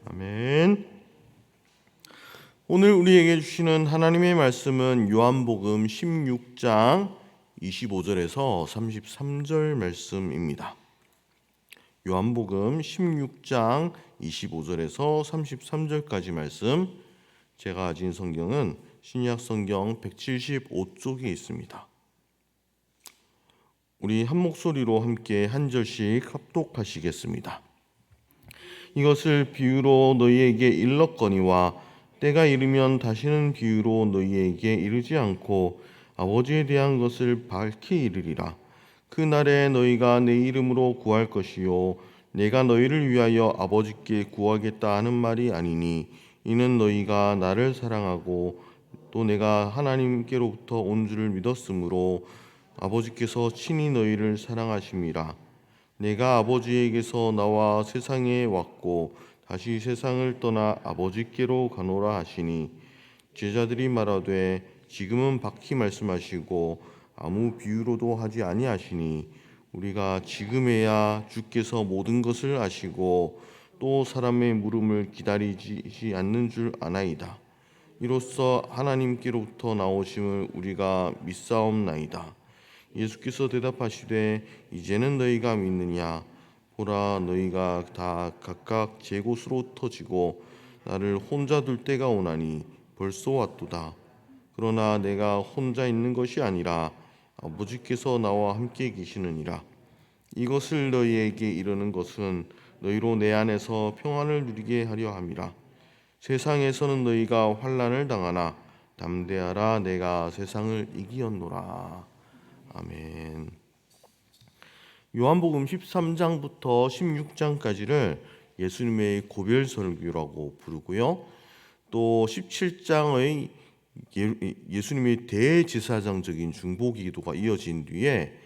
아멘. 오늘 우리에게 주시는 하나님의 말씀은 요한복음 16장 25절에서 33절 말씀입니다. 요한복음 16장 25절에서 33절까지 말씀, 제가 가진 성경은 신약 성경 175쪽에 있습니다. 우리 한 목소리로 함께 한 절씩 합독하시겠습니다. 이것을 비유로 너희에게 일렀거니와 때가 이르면 다시는 비유로 너희에게 이르지 않고 아버지에 대한 것을 밝히 이르리라. 그 날에 너희가 내 이름으로 구할 것이요 내가 너희를 위하여 아버지께 구하겠다 하는 말이 아니니 이는 너희가 나를 사랑하고 또 내가 하나님께로부터 온 줄을 믿었으므로 아버지께서 친히 너희를 사랑하심이라. 내가 아버지에게서 나와 세상에 왔고 다시 세상을 떠나 아버지께로 가노라 하시니 제자들이 말하되 지금은 밝히 말씀하시고 아무 비유로도 하지 아니하시니 우리가 지금에야 주께서 모든 것을 아시고 또 사람의 물음을 기다리지 않는 줄 아나이다. 이로써 하나님께로부터 나오심을 우리가 믿사옵나이다. 예수께서 대답하시되 이제는 너희가 믿느냐? 보라, 너희가 다 각각 제 곳으로 터지고 나를 혼자 둘 때가 오나니 벌써 왔도다. 그러나 내가 혼자 있는 것이 아니라 아버지께서 나와 함께 계시느니라. 이것을 너희에게 이르는 것은 너희로 내 안에서 평안을 누리게 하려 함이라. 세상에서는 너희가 환난을 당하나 담대하라, 내가 세상을 이기었노라. 아멘. 요한복음 13장부터 16장까지를 예수님의 고별 설교라고 부르고요. 또 17장의 예수님의 대제사장적인 중보기도가 이어진 뒤에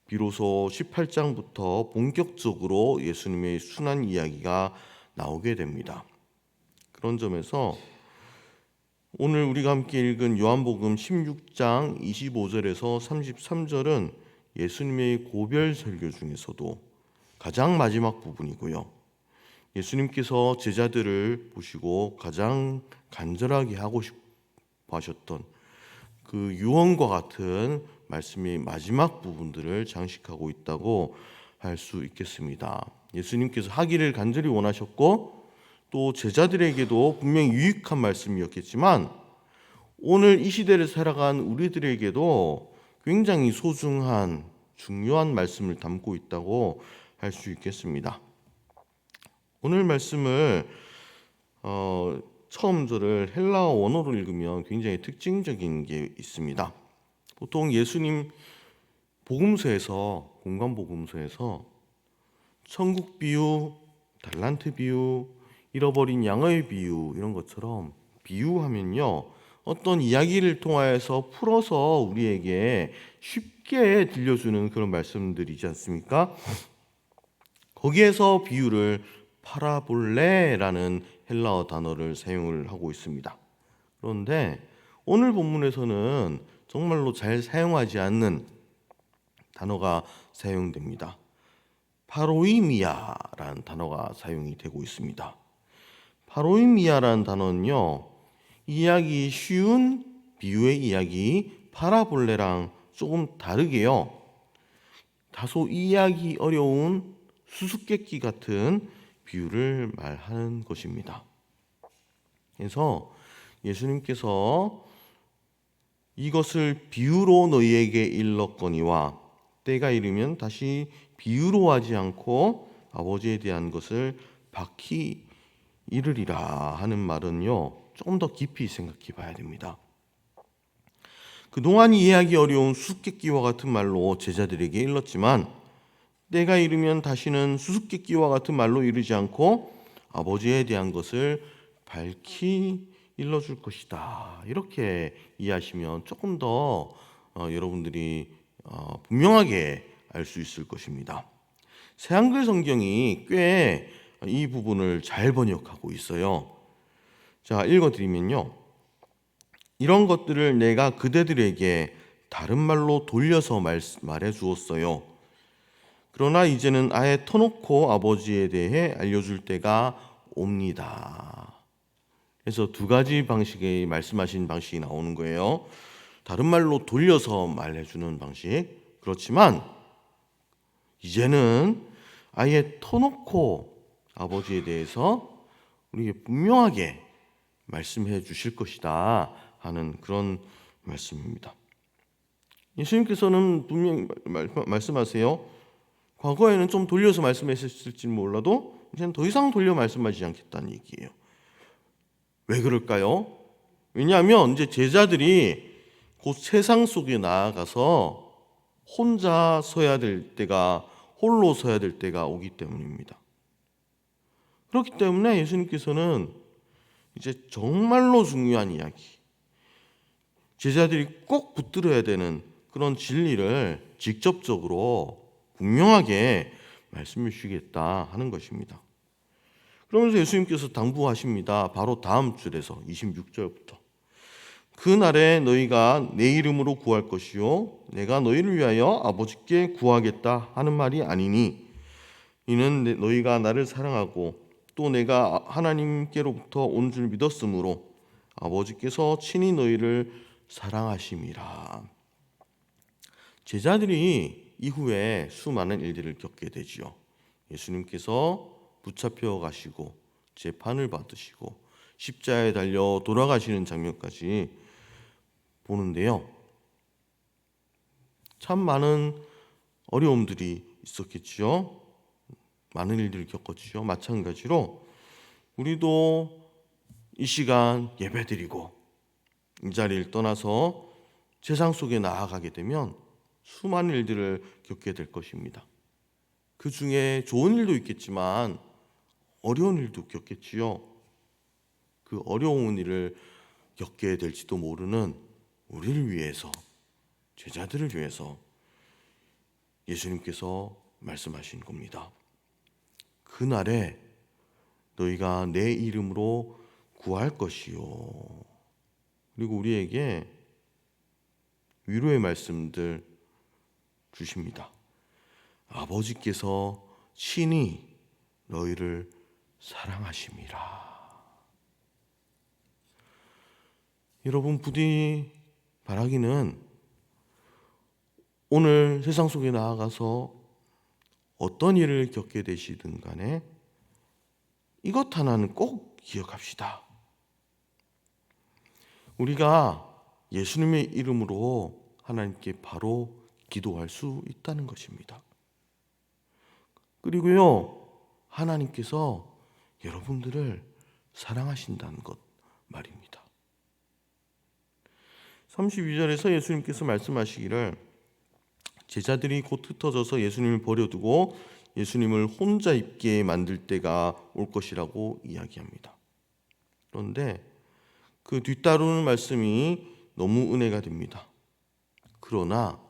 비로소 18장부터 본격적으로 예수님의 순환 이야기가 나오게 됩니다. 그런 점에서 오늘 우리가 함께 읽은 요한복음 16장 25절에서 33절은 예수님의 고별 설교 중에서도 가장 마지막 부분이고요. 예수님께서 제자들을 보시고 가장 간절하게 하고 싶어 하셨던 그 유언과 같은 말씀의 마지막 부분들을 장식하고 있다고 할 수 있겠습니다. 예수님께서 하기를 간절히 원하셨고 또 제자들에게도 분명히 유익한 말씀이었겠지만 오늘 이 시대를 살아간 우리들에게도 굉장히 소중한 중요한 말씀을 담고 있다고 할 수 있겠습니다. 오늘 말씀을 처음 절을 헬라어 원어로 읽으면 굉장히 특징적인 게 있습니다. 보통 예수님 복음서에서, 공관복음서에서 천국 비유, 달란트 비유, 잃어버린 양의 비유, 이런 것처럼 비유하면요 어떤 이야기를 통하여서 풀어서 우리에게 쉽게 들려주는 그런 말씀들이지 않습니까? 거기에서 비유를 파라볼레라는 헬라어 단어를 사용을 하고 있습니다. 그런데 오늘 본문에서는 정말로 잘 사용하지 않는 단어가 사용됩니다. 파로이미아라는 단어가 사용이 되고 있습니다. 파로이미아라는 단어는요, 이해하기 쉬운 비유의 이야기 파라볼레랑 조금 다르게요, 다소 이해하기 어려운 수수께끼 같은 비유를 말하는 것입니다. 그래서 예수님께서 이것을 비유로 너희에게 일렀거니와 때가 이르면 다시 비유로 하지 않고 아버지에 대한 것을 밝히 이르리라 하는 말은요, 조금 더 깊이 생각해 봐야 됩니다. 그동안 이해하기 어려운 수수께끼와 같은 말로 제자들에게 일렀지만 때가 이르면 다시는 수수께끼와 같은 말로 이르지 않고 아버지에 대한 것을 밝히 일러줄 것이다. 이렇게 이해하시면 조금 더 여러분들이 분명하게 알 수 있을 것입니다. 새한글 성경이 꽤 이 부분을 잘 번역하고 있어요. 자, 읽어드리면요, 이런 것들을 내가 그대들에게 다른 말로 돌려서 말해 주었어요. 그러나 이제는 아예 터놓고 아버지에 대해 알려줄 때가 옵니다. 그래서 두 가지 방식의 말씀하신 방식이 나오는 거예요. 다른 말로 돌려서 말해주는 방식. 그렇지만 이제는 아예 터놓고 아버지에 대해서 우리에게 분명하게 말씀해 주실 것이다 하는 그런 말씀입니다. 예수님께서는 분명히 말씀하세요. 과거에는 좀 돌려서 말씀하셨을지 몰라도 이제는 더 이상 돌려 말씀하지 않겠다는 얘기예요. 왜 그럴까요? 왜냐하면 이제 제자들이 곧 세상 속에 나아가서 혼자 서야 될 때가, 홀로 서야 될 때가 오기 때문입니다. 그렇기 때문에 예수님께서는 이제 정말로 중요한 이야기, 제자들이 꼭 붙들어야 되는 그런 진리를 직접적으로 분명하게 말씀해 주시겠다 하는 것입니다. 그러면서 예수님께서 당부하십니다. 바로 다음 줄에서 26절부터. 그날에 너희가 내 이름으로 구할 것이요 내가 너희를 위하여 아버지께 구하겠다 하는 말이 아니니 이는 너희가 나를 사랑하고 또 내가 하나님께로부터 온 줄 믿었으므로 아버지께서 친히 너희를 사랑하심이라. 제자들이 이후에 수많은 일들을 겪게 되지요. 예수님께서 붙잡혀 가시고 재판을 받으시고 십자가에 달려 돌아가시는 장면까지 보는데요. 참 많은 어려움들이 있었겠지요. 많은 일들을 겪었지요. 마찬가지로 우리도 이 시간 예배드리고 이 자리를 떠나서 세상 속에 나아가게 되면 수많은 일들을 겪게 될 것입니다. 그 중에 좋은 일도 있겠지만 어려운 일도 겪겠지요. 그 어려운 일을 겪게 될지도 모르는 우리를 위해서, 제자들을 위해서 예수님께서 말씀하신 겁니다. 그날에 너희가 내 이름으로 구할 것이요. 그리고 우리에게 위로의 말씀들 주십니다. 아버지께서 친히 너희를 사랑하심이라. 여러분 부디 바라기는 오늘 세상 속에 나아가서 어떤 일을 겪게 되시든 간에 이것 하나는 꼭 기억합시다. 우리가 예수님의 이름으로 하나님께 바로 기도할 수 있다는 것입니다. 그리고요, 하나님께서 여러분들을 사랑하신다는 것 말입니다. 32절에서 예수님께서 말씀하시기를 제자들이 곧 흩어져서 예수님을 버려두고 예수님을 혼자 있게 만들 때가 올 것이라고 이야기합니다. 그런데 그 뒤따르는 말씀이 너무 은혜가 됩니다. 그러나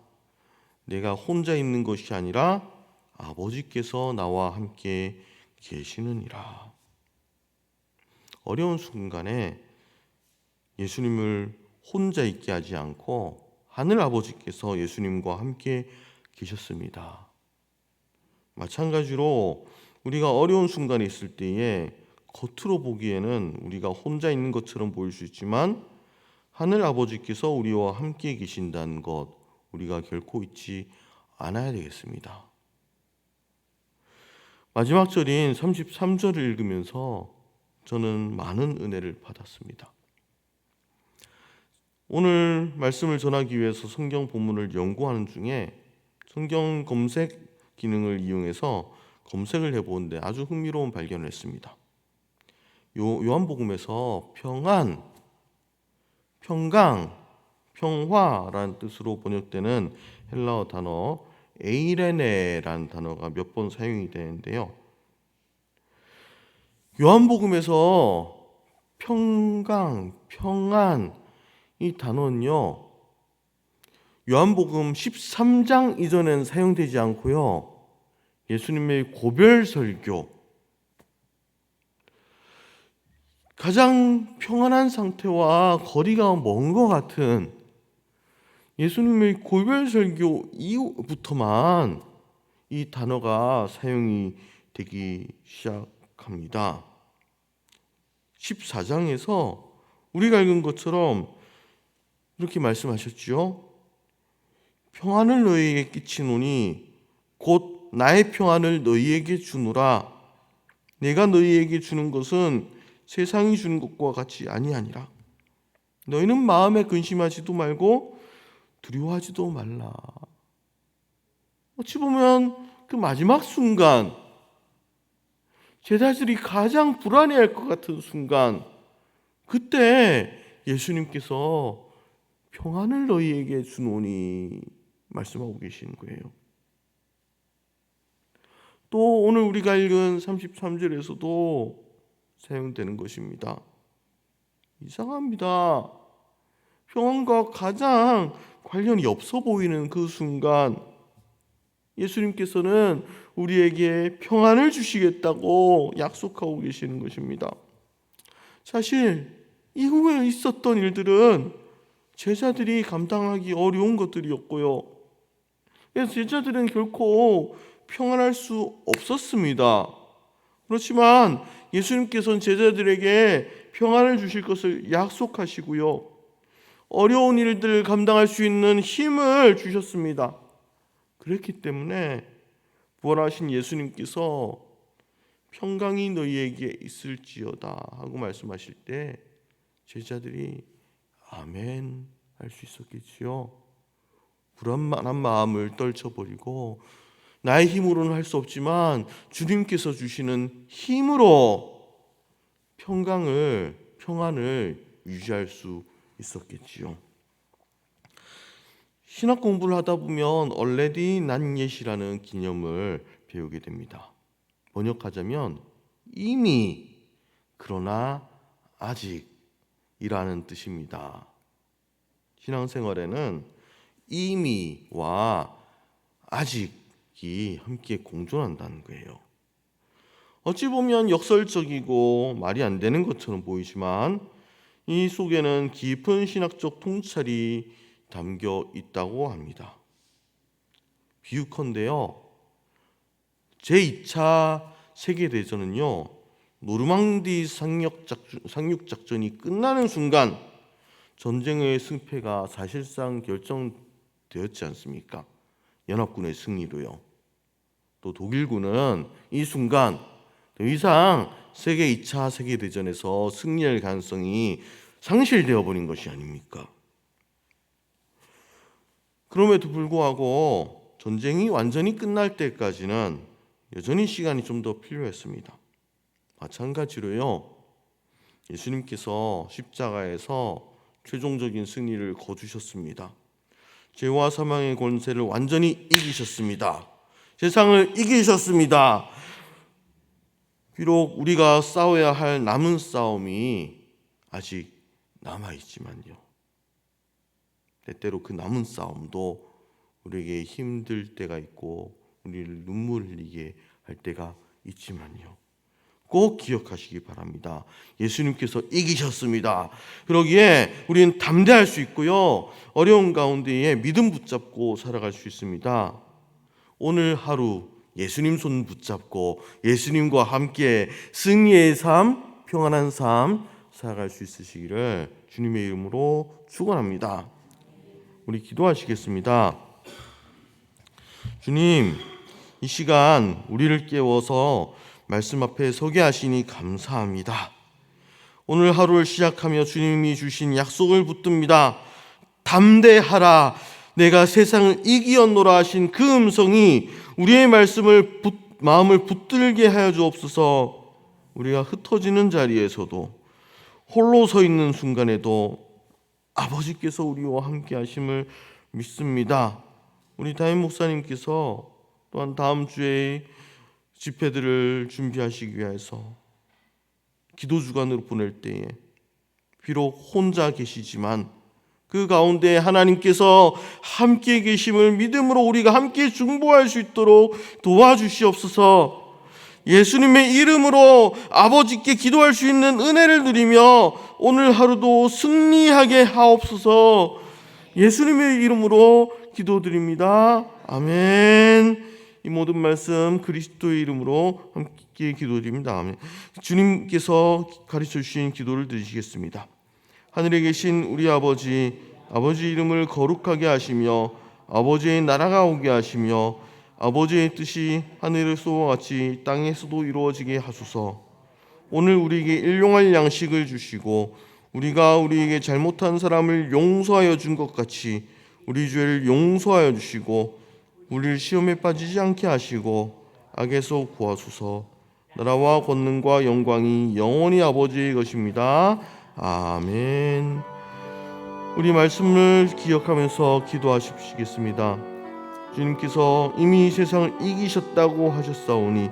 내가 혼자 있는 것이 아니라 아버지께서 나와 함께 계시느니라. 어려운 순간에 예수님을 혼자 있게 하지 않고 하늘 아버지께서 예수님과 함께 계셨습니다. 마찬가지로 우리가 어려운 순간에 있을 때에 겉으로 보기에는 우리가 혼자 있는 것처럼 보일 수 있지만 하늘 아버지께서 우리와 함께 계신다는 것 우리가 결코 잊지 않아야 되겠습니다. 마지막 절인 33절을 읽으면서 저는 많은 은혜를 받았습니다. 오늘 말씀을 전하기 위해서 성경 본문을 연구하는 중에 성경 검색 기능을 이용해서 검색을 해보는데 아주 흥미로운 발견을 했습니다. 요한복음에서 평안, 평강, 평화라는 뜻으로 번역되는 헬라어 단어 에이레네라는 단어가 몇 번 사용이 되는데요. 요한복음에서 평강, 평안 이 단어는요. 요한복음 13장 이전에는 사용되지 않고요. 예수님의 고별 설교, 가장 평안한 상태와 거리가 먼 것 같은 예수님의 고별 설교 이후부터만 이 단어가 사용이 되기 시작합니다. 14장에서 우리가 읽은 것처럼 이렇게 말씀하셨죠. 평안을 너희에게 끼치노니 곧 나의 평안을 너희에게 주노라. 내가 너희에게 주는 것은 세상이 주는 것과 같이 아니하니라. 너희는 마음에 근심하지도 말고 두려워하지도 말라. 어찌 보면 그 마지막 순간, 제자들이 가장 불안해할 것 같은 순간, 그때 예수님께서 평안을 너희에게 주노니 말씀하고 계시는 거예요. 또 오늘 우리가 읽은 33절에서도 사용되는 것입니다. 이상합니다. 평안과 가장 관련이 없어 보이는 그 순간, 예수님께서는 우리에게 평안을 주시겠다고 약속하고 계시는 것입니다. 사실 이후에 있었던 일들은 제자들이 감당하기 어려운 것들이었고요. 그래서 제자들은 결코 평안할 수 없었습니다. 그렇지만 예수님께서는 제자들에게 평안을 주실 것을 약속하시고요. 어려운 일들을 감당할 수 있는 힘을 주셨습니다. 그렇기 때문에 부활하신 예수님께서 평강이 너희에게 있을지어다 하고 말씀하실 때 제자들이 아멘 할 수 있었겠지요. 불안한 마음을 떨쳐버리고 나의 힘으로는 할 수 없지만 주님께서 주시는 힘으로 평안을 유지할 수 있었겠지요. 신학 공부를 하다 보면 already not yet이라는 개념을 배우게 됩니다. 번역하자면 이미 그러나 아직이라는 뜻입니다. 신앙생활에는 이미와 아직이 함께 공존한다는 거예요. 어찌 보면 역설적이고 말이 안 되는 것처럼 보이지만 이 속에는 깊은 신학적 통찰이 담겨 있다고 합니다. 비유컨대요, 제2차 세계대전은요, 노르망디 상륙작전이 끝나는 순간 전쟁의 승패가 사실상 결정되었지 않습니까? 연합군의 승리로요. 또 독일군은 이 순간 더 이상 세계 2차 세계대전에서 승리할 가능성이 상실되어 버린 것이 아닙니까? 그럼에도 불구하고 전쟁이 완전히 끝날 때까지는 여전히 시간이 좀 더 필요했습니다. 마찬가지로요, 예수님께서 십자가에서 최종적인 승리를 거두셨습니다. 죄와 사망의 권세를 완전히 이기셨습니다. 세상을 이기셨습니다. 비록 우리가 싸워야 할 남은 싸움이 아직 남아있지만요, 때때로 그 남은 싸움도 우리에게 힘들 때가 있고 우리를 눈물 흘리게 할 때가 있지만요, 꼭 기억하시기 바랍니다. 예수님께서 이기셨습니다. 그러기에 우리는 담대할 수 있고요, 어려운 가운데에 믿음 붙잡고 살아갈 수 있습니다. 오늘 하루 예수님 손 붙잡고 예수님과 함께 승리의 삶, 평안한 삶 살아갈 수 있으시기를 주님의 이름으로 축원합니다. 우리 기도하시겠습니다. 주님, 이 시간 우리를 깨워서 말씀 앞에 서게 하시니 감사합니다. 오늘 하루를 시작하며 주님이 주신 약속을 붙듭니다. 담대하라, 내가 세상을 이기었노라 하신 그 음성이 우리의 마음을 붙들게 하여 주옵소서. 우리가 흩어지는 자리에서도, 홀로 서 있는 순간에도 아버지께서 우리와 함께 하심을 믿습니다. 우리 담임 목사님께서 또한 다음 주에 집회들을 준비하시기 위해서 기도 주간으로 보낼 때에 비록 혼자 계시지만 그 가운데 하나님께서 함께 계심을 믿음으로 우리가 함께 중보할 수 있도록 도와주시옵소서. 예수님의 이름으로 아버지께 기도할 수 있는 은혜를 누리며 오늘 하루도 승리하게 하옵소서. 예수님의 이름으로 기도드립니다. 아멘. 이 모든 말씀 그리스도의 이름으로 함께 기도드립니다. 아멘. 주님께서 가르쳐 주신 기도를 드리시겠습니다. 하늘에 계신 우리 아버지 이름을 거룩하게 하시며 아버지의 나라가 오게 하시며 아버지의 뜻이 하늘에서와 같이 땅에서도 이루어지게 하소서. 오늘 우리에게 일용할 양식을 주시고 우리가 우리에게 잘못한 사람을 용서하여 준 것 같이 우리 죄를 용서하여 주시고 우리를 시험에 빠지지 않게 하시고 악에서 구하소서. 나라와 권능과 영광이 영원히 아버지의 것입니다. 아멘. 우리 말씀을 기억하면서 기도하시겠습니다. 주님께서 이미 세상을 이기셨다고 하셨사오니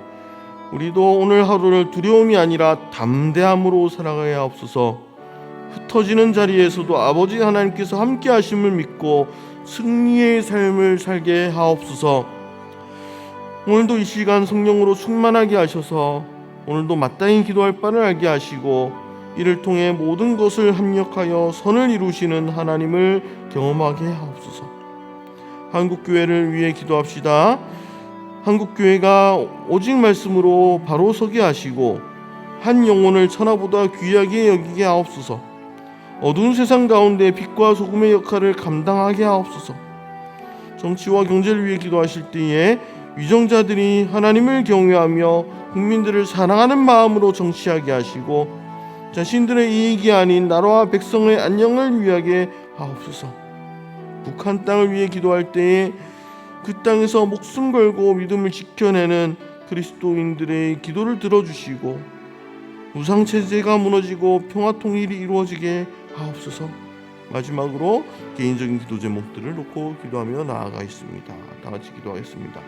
우리도 오늘 하루를 두려움이 아니라 담대함으로 살아가야 하옵소서. 흩어지는 자리에서도 아버지 하나님께서 함께 하심을 믿고 승리의 삶을 살게 하옵소서. 오늘도 이 시간 성령으로 충만하게 하셔서 오늘도 마땅히 기도할 바를 알게 하시고 이를 통해 모든 것을 합력하여 선을 이루시는 하나님을 경험하게 하옵소서. 한국교회를 위해 기도합시다. 한국교회가 오직 말씀으로 바로 서게 하시고 한 영혼을 천하보다 귀하게 여기게 하옵소서. 어두운 세상 가운데 빛과 소금의 역할을 감당하게 하옵소서. 정치와 경제를 위해 기도하실 때에 위정자들이 하나님을 경외하며 국민들을 사랑하는 마음으로 정치하게 하시고 자신들의 이익이 아닌 나라와 백성의 안녕을 위하게 하옵소서. 북한 땅을 위해 기도할 때에 그 땅에서 목숨 걸고 믿음을 지켜내는 그리스도인들의 기도를 들어주시고 우상체제가 무너지고 평화통일이 이루어지게 하옵소서. 마지막으로 개인적인 기도 제목들을 놓고 기도하며 나아가 있습니다. 다 같이 기도하겠습니다.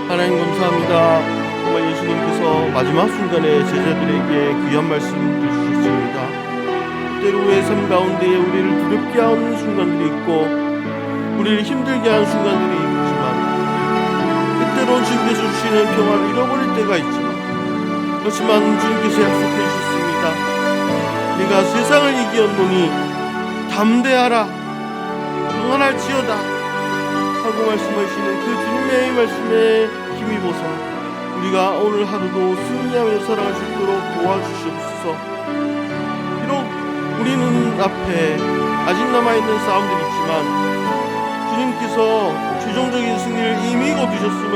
하나님 감사합니다. 정말 예수님께서 마지막 순간에 제자들에게 귀한 말씀을 주셨습니다. 때로의 삶 가운데 우리를 두렵게 하는 순간들이 있고 우리를 힘들게 하는 순간들이 있지만 때로는 주님께서 주시는 평화를 잃어버릴 때가 있지만 그렇지만 주님께서 약속해 주셨습니다. 내가 세상을 이기었노니 담대하라 평안할지어다 하고 말씀하시는 그 주님의 말씀에 힘입어서 우리가 오늘 하루도 승리하며 살아갈 수 있도록 도와주시옵소서. 비록 우리는 앞에 아직 남아있는 싸움들이 있지만 주님께서 최종적인 승리를 이미 거두셨음을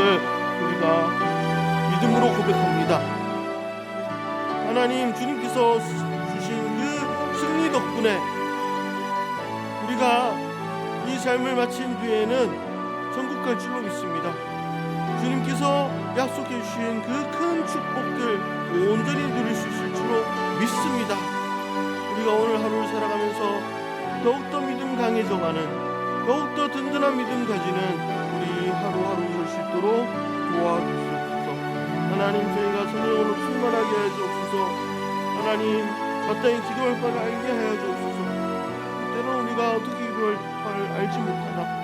우리가 믿음으로 고백합니다. 하나님 주님께서 주신 그 승리 덕분에 우리가 이 삶을 마친 뒤에는 천국 갈 줄로 믿습니다. 주님께서 약속해 주신 그 큰 축복들 온전히 누릴 수 있을 줄로 믿습니다. 우리가 오늘 하루를 살아가면서 더욱더 믿음 강해져가는 더욱더 든든한 믿음 가지는 우리 하루하루 살 수 있도록 도와주옵소서. 하나님 저희가 성령으로 충만하게 하여 주옵소서. 하나님 마땅히 기도할 바를 알게 하여 주옵소서. 때로는 우리가 어떻게 기도할 바를 알지 못하나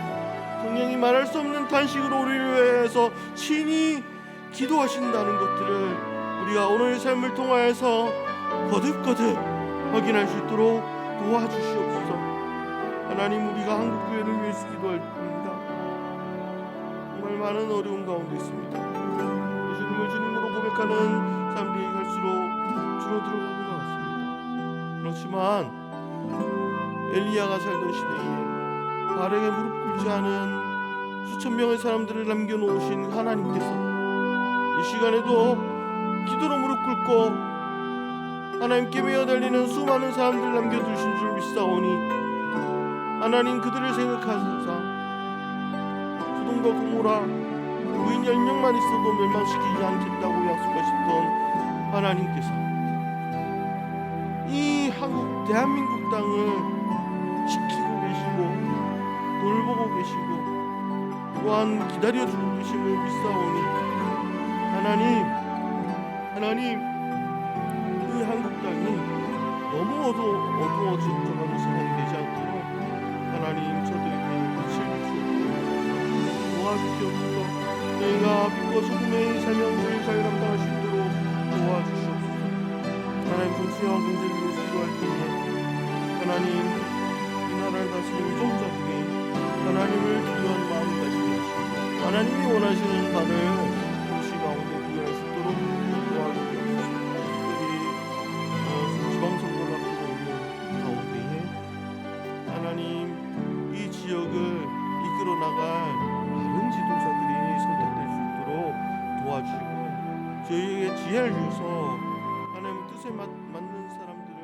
성령이 말할 수 없는 탄식으로 우리를 위해서 친히 기도하신다는 것들을 우리가 오늘 삶을 통하여서 거듭거듭 확인할 수 있도록 도와주시옵소서. 하나님 우리가 한국교회를 위해서 기도할 뿐입니다. 정말 많은 어려움 가운데 있습니다. 주님을 주님으로 고백하는 사람들이 갈수록 줄어들어가는 것 같습니다. 그렇지만 엘리야가 살던 시대에 바알에게 무릎 꿇지 않은 수천 명의 사람들을 남겨놓으신 하나님께서 이 시간에도 기도로 무릎 꿇고 하나님께 매어달리는 수많은 사람들을 남겨두신 줄 믿사오니 하나님 그들을 생각하소서. 소돔과 고모라 의인 10명만 있어도 멸망시키지 않겠다고 약속하셨던 하나님께서 이 한국 대한민국 땅을 지키고 계시고 돌보고 계시고 또한 기다려주고 계심을 믿사오니 하나님 그 한국 땅이 너무 어두워져가는 세상이 되지 않도록 하나님 저들에게 빛을 비추옵소서. 도와주시옵소서. 저희가 빛과 소금의 사명을 잘 감당할 수 있도록 도와주시옵소서. 하나님 정치와 경제를 위해서 기도할 때에 하나님 이 나라를 다스리는 정자들이 하나님을 두려워하는 마음을 가지게 하시고 하나님이 원하시는 바를 도시 가운데 구현할 수 있도록 도와주옵소서. 특별히 지방선거를 앞두고 있는 가운데에 하나님 이 지역을 이끌어 나갈 바른 지도자들이 선택될 수 있도록 도와주시고 저희에게 지혜를 주셔서 하나님 뜻에 맞는 사람들을